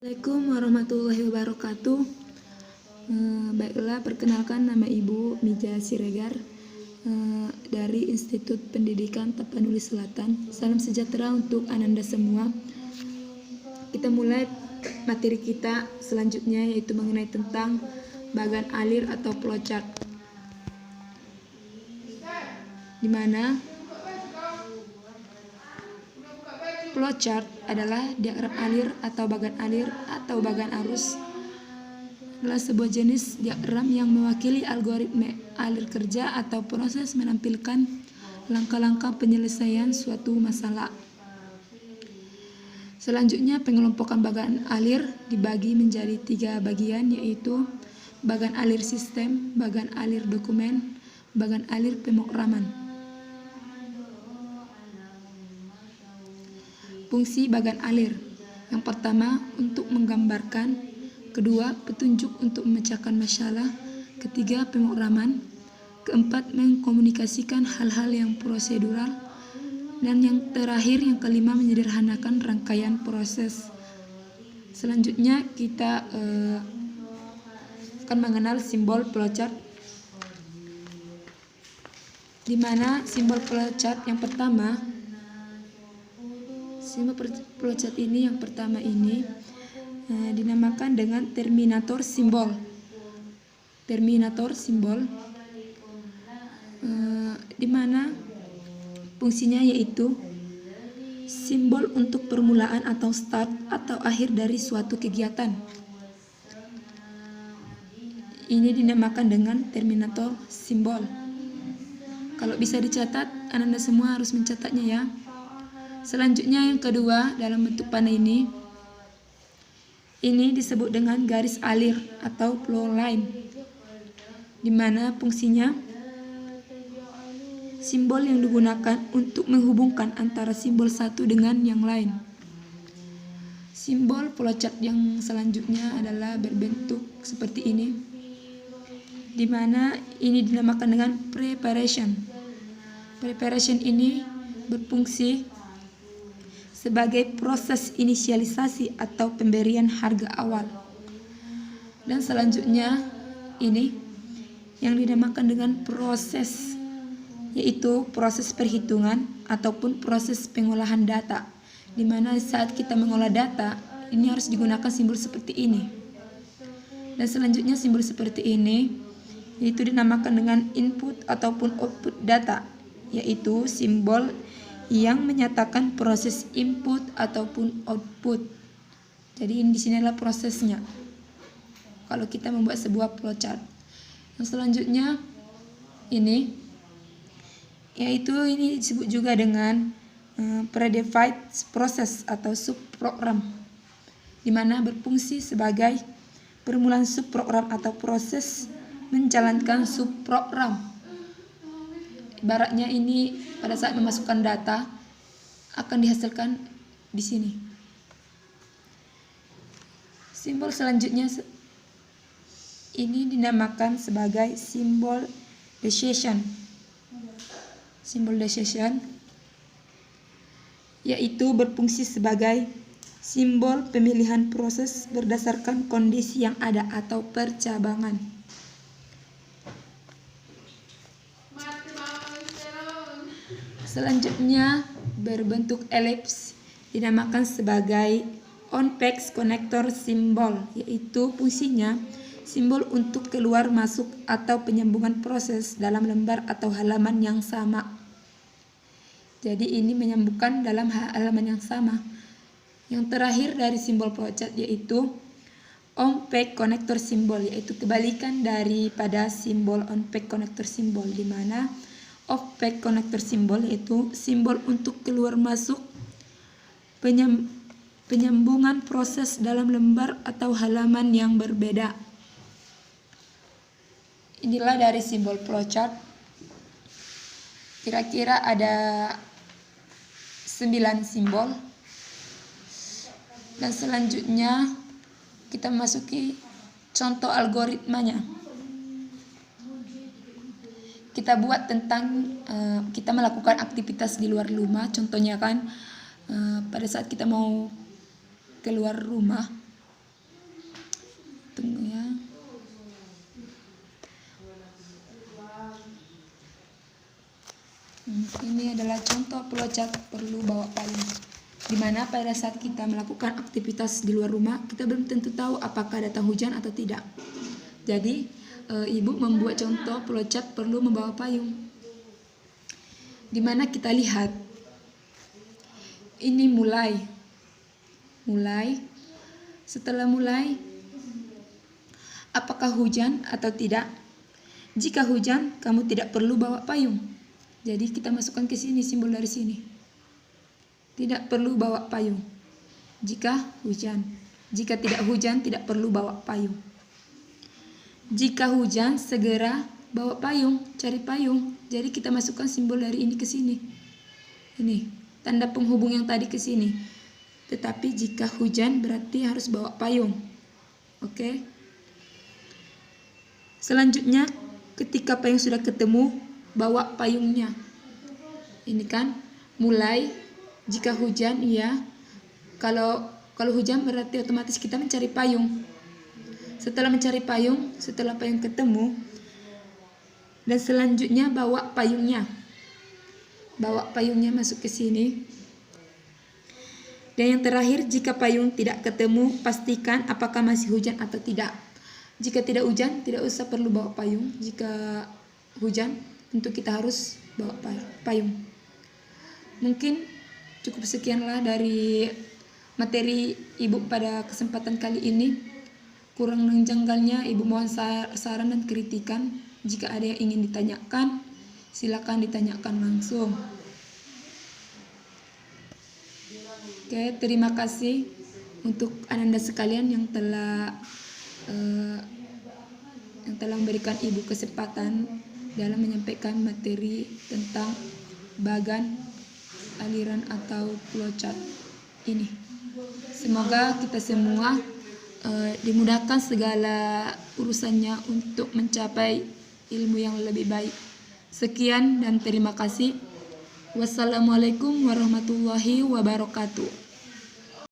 Assalamualaikum warahmatullahi wabarakatuh. Baiklah, perkenalkan nama Ibu Mija Siregar dari Institut Pendidikan Tapanuli Selatan. Salam sejahtera untuk Ananda semua. Kita mulai materi kita selanjutnya, yaitu mengenai tentang bagan alir atau flowchart, di mana flowchart adalah diagram alir atau bagan alir atau bagan arus, adalah sebuah jenis diagram yang mewakili algoritma alir kerja atau proses menampilkan langkah-langkah penyelesaian suatu masalah. Selanjutnya, pengelompokan bagan alir dibagi menjadi 3 bagian, yaitu bagan alir sistem, bagan alir dokumen, bagan alir pemrograman. Fungsi bagan alir: yang pertama, untuk menggambarkan; kedua, petunjuk untuk memecahkan masalah; ketiga, pemrograman; keempat, mengkomunikasikan hal-hal yang prosedural; dan yang terakhir, yang kelima, menyederhanakan rangkaian proses. Selanjutnya kita akan mengenal simbol flowchart, di mana simbol flowchart yang pertama, simbol flowchart ini yang pertama ini dinamakan dengan terminator simbol. Terminator simbol, di mana fungsinya yaitu simbol untuk permulaan atau start atau akhir dari suatu kegiatan. Ini dinamakan dengan terminator simbol. Kalau bisa dicatat, Anda semua harus mencatatnya ya. Selanjutnya yang kedua, dalam bentuk panah ini disebut dengan garis alir atau flow line, di mana fungsinya simbol yang digunakan untuk menghubungkan antara simbol satu dengan yang lain. Simbol flowchart yang selanjutnya adalah berbentuk seperti ini, di mana ini dinamakan dengan preparation. Preparation ini berfungsi sebagai proses inisialisasi atau pemberian harga awal. Dan selanjutnya ini yang dinamakan dengan proses, yaitu proses perhitungan ataupun proses pengolahan data, di mana saat kita mengolah data ini harus digunakan simbol seperti ini. Dan selanjutnya simbol seperti ini yaitu dinamakan dengan input ataupun output data, yaitu simbol yang menyatakan proses input ataupun output. Jadi di sini adalah prosesnya kalau kita membuat sebuah flowchart. Yang selanjutnya ini disebut juga dengan predefined process atau subprogram, di mana berfungsi sebagai permulaan subprogram atau proses menjalankan subprogram. Ibaratnya ini pada saat memasukkan data akan dihasilkan di sini. Simbol selanjutnya ini dinamakan sebagai simbol decision. Simbol decision yaitu berfungsi sebagai simbol pemilihan proses berdasarkan kondisi yang ada atau percabangan. Selanjutnya berbentuk elips dinamakan sebagai on-page connector symbol, yaitu fungsinya simbol untuk keluar masuk atau penyambungan proses dalam lembar atau halaman yang sama. Jadi ini menyambungkan dalam halaman yang sama. Yang terakhir dari simbol flowchart yaitu on-page connector symbol, yaitu kebalikan daripada simbol on-page connector symbol, di mana off-page connector symbol yaitu simbol untuk keluar masuk penyambungan proses dalam lembar atau halaman yang berbeda. Inilah dari simbol flowchart. Kira-kira ada 9 simbol. Dan selanjutnya kita masuki contoh algoritmanya. Kita buat tentang kita melakukan aktivitas di luar rumah. Contohnya kan pada saat kita mau keluar rumah, adalah contoh flowchart perlu bawa payung. Dimana pada saat kita melakukan aktivitas di luar rumah, kita belum tentu tahu apakah datang hujan atau tidak. Jadi, ibu membuat contoh flowchart perlu membawa payung. Dimana kita lihat, ini mulai. Setelah mulai, apakah hujan atau tidak? Jika hujan, kamu tidak perlu bawa payung. Jadi kita masukkan ke sini simbol dari sini. Tidak perlu bawa payung. Jika hujan. Jika tidak hujan, tidak perlu bawa payung. Jika hujan, segera bawa payung, cari payung. Jadi kita masukkan simbol dari ini ke sini. Ini, tanda penghubung yang tadi ke sini. Tetapi jika hujan berarti harus bawa payung. Oke. Selanjutnya, ketika payung sudah ketemu, bawa payungnya. Ini kan mulai jika hujan, ya. Kalau hujan berarti otomatis kita mencari payung. Setelah mencari payung, setelah payung ketemu, dan selanjutnya bawa payungnya. Bawa payungnya masuk ke sini. Dan yang terakhir, jika payung tidak ketemu, pastikan apakah masih hujan atau tidak. Jika tidak hujan, tidak usah perlu bawa payung. Jika hujan, tentu kita harus bawa payung. Mungkin cukup sekianlah dari materi ibu pada kesempatan kali ini. Kurang menjanggalnya, ibu mohon saran dan kritikan. Jika ada yang ingin ditanyakan, silakan ditanyakan langsung. Oke, terima kasih untuk Ananda sekalian yang telah memberikan ibu kesempatan dalam menyampaikan materi tentang bagan aliran atau flowchart ini. Semoga kita semua dimudahkan segala urusannya untuk mencapai ilmu yang lebih baik. Sekian dan terima kasih. Wassalamualaikum warahmatullahi wabarakatuh.